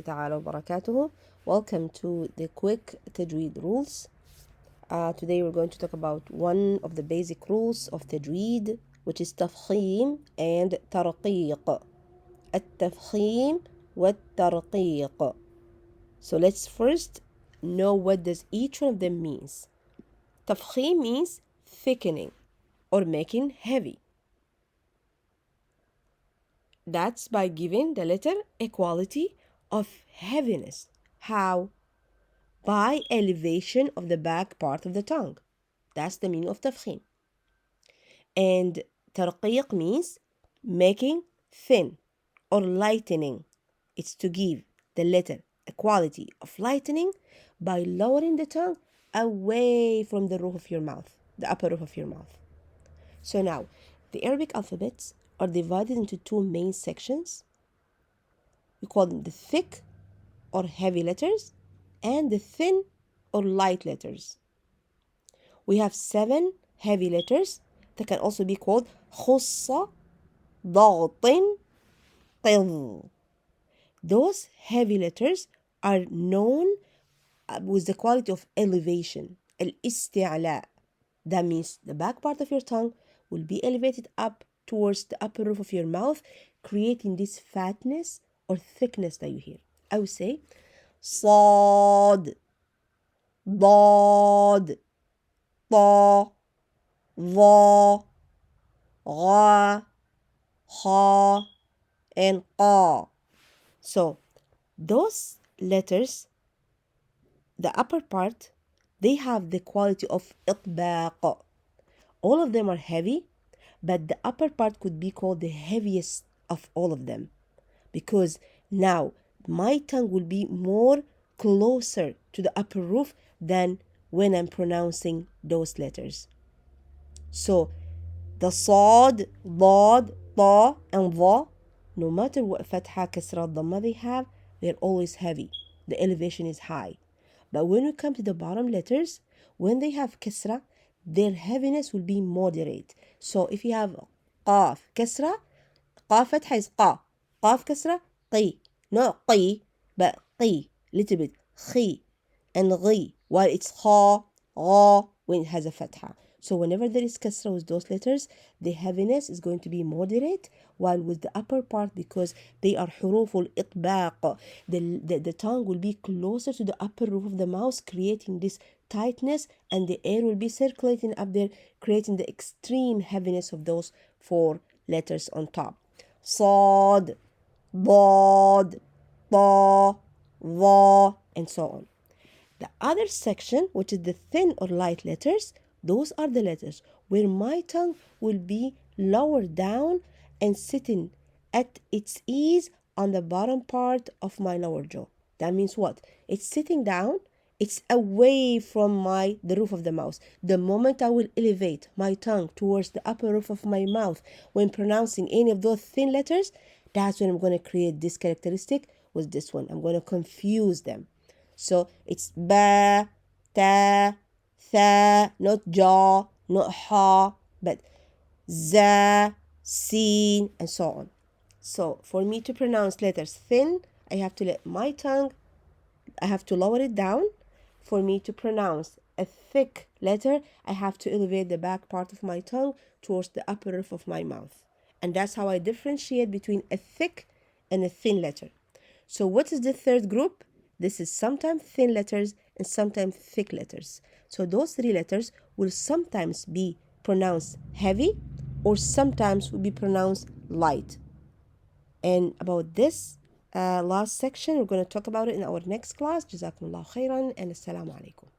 تعالى وبركاته. Welcome to the quick Tajweed rules. Today we're going to talk about one of the basic rules of Tajweed, which is Tafkeem and Tarqeek. التفخيم والترقيق. So let's first know what does each one of them means. Tafkeem means thickening or making heavy. That's by giving the letter a quality of heaviness. How? By elevation of the back part of the tongue. That's the meaning of tafkhim. And tarqiq means making thin or lightening. It's to give the letter a quality of lightening by lowering the tongue away from the roof of your mouth, the upper roof of your mouth. So now, the Arabic alphabets are divided into two main sections. We call them the thick or heavy letters and the thin or light letters. We have 7 heavy letters that can also be called خص ضغط قض. Those heavy letters are known with the quality of elevation, الاستعلاء. That means the back part of your tongue will be elevated up towards the upper roof of your mouth, creating this fatness or thickness that you hear. I would say صاد ضاد طا ظا غا خا and قا. So those letters, the upper part, they have the quality of إطباق. All of them are heavy, but the upper part could be called the heaviest of all of them, because now my tongue will be more closer to the upper roof than when I'm pronouncing those letters. So the صاد, ضاد, طا, and ظا, no matter what fatha, kasra, dhamma they have, they're always heavy. The elevation is high. But when we come to the bottom letters, when they have kasra, their heaviness will be moderate. So if you have قاف kasra, قاف fatha is قا, قاف kasra, قي, not قي, but قي, little bit, خي, and غي, while it's خا, غا, when it has a fatha. So whenever there is kasra with those letters, the heaviness is going to be moderate, while with the upper part, because they are حروف الإطباق, the tongue will be closer to the upper roof of the mouth, creating this tightness, and the air will be circulating up there, creating the extreme heaviness of those 4 letters on top. صاد, ضاد, طا, ظا, and so on. The other section, which is the thin or light letters, those are the letters where my tongue will be lower down and sitting at its ease on the bottom part of my lower jaw. That means what? It's sitting down, it's away from the roof of the mouth. The moment I will elevate my tongue towards the upper roof of my mouth when pronouncing any of those thin letters, that's when I'm going to create this characteristic with this one. I'm going to confuse them. So it's ba, ta, tha, not jaw, not ha, but za, sin, and so on. So for me to pronounce letters thin, I have to let my tongue, I have to lower it down. For me to pronounce a thick letter, I have to elevate the back part of my tongue towards the upper roof of my mouth. And that's how I differentiate between a thick and a thin letter. So what is the third group? This is sometimes thin letters and sometimes thick letters. So those 3 letters will sometimes be pronounced heavy or sometimes will be pronounced light. And about this last section, we're going to talk about it in our next class. Jazakumullah khairan and assalamu alaikum.